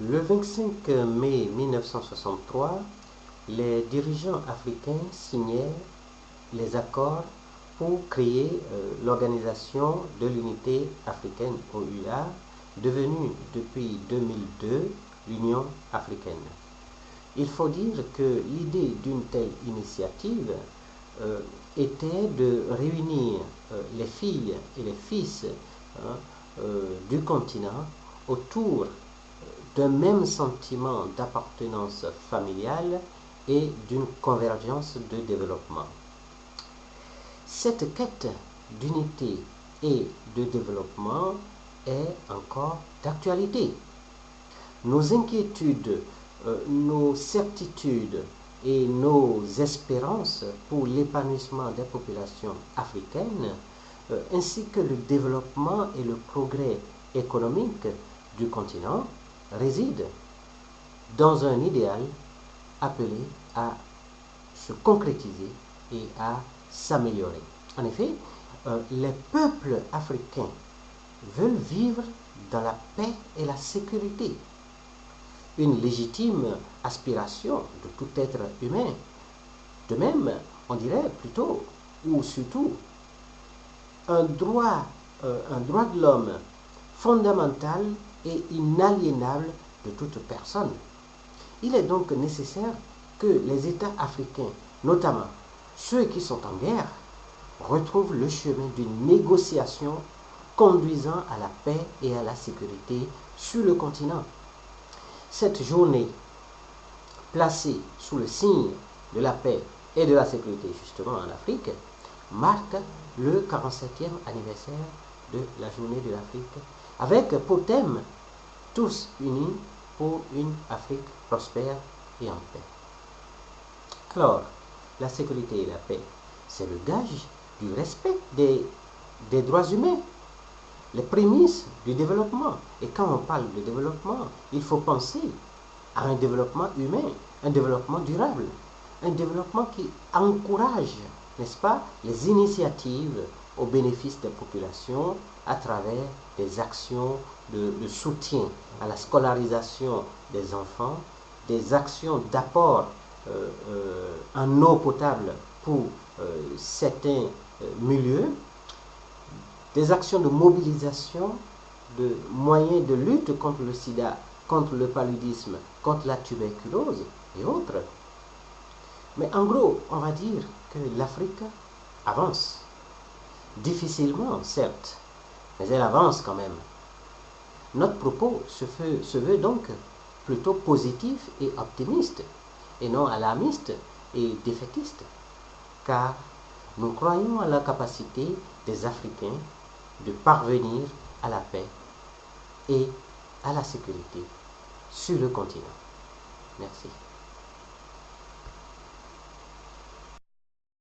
Le 25 mai 1963, les dirigeants africains signaient les accords pour créer l'Organisation de l'Unité africaine, OUA, devenue depuis 2002 l'Union africaine. Il faut dire que l'idée d'une telle initiative était de réunir les filles et les fils du continent autour d'un même sentiment d'appartenance familiale et d'une convergence de développement. Cette quête d'unité et de développement est encore d'actualité. Nos inquiétudes, nos certitudes et nos espérances pour l'épanouissement des populations africaines, ainsi que le développement et le progrès économique du continent, résident dans un idéal appelé à se concrétiser et à s'améliorer. En effet, les peuples africains veulent vivre dans la paix et la sécurité, une légitime aspiration de tout être humain. De même, on dirait plutôt, ou surtout, un droit de l'homme fondamental et inaliénable de toute personne. Il est donc nécessaire que les États africains, notamment ceux qui sont en guerre, retrouvent le chemin d'une négociation conduisant à la paix et à la sécurité sur le continent. Cette journée, placée sous le signe de la paix et de la sécurité justement en Afrique, marque le 47e anniversaire de la journée de l'Afrique, avec pour thème « Tous unis pour une Afrique prospère et en paix ». Alors, la sécurité et la paix, c'est le gage du respect des droits humains, les prémices du développement. Et quand on parle de développement, il faut penser à un développement humain, un développement durable, un développement qui encourage, n'est-ce pas, les initiatives au bénéfice des populations à travers des actions de soutien à la scolarisation des enfants, des actions d'apport en eau potable pour certains milieux, des actions de mobilisation de moyens de lutte contre le sida, contre le paludisme, contre la tuberculose et autres. Mais en gros, on va dire que l'Afrique avance. Difficilement, certes, mais elle avance quand même. Notre propos se veut donc plutôt positif et optimiste, et non alarmiste et défaitiste, car nous croyons à la capacité des Africains de parvenir à la paix et à la sécurité sur le continent. Merci.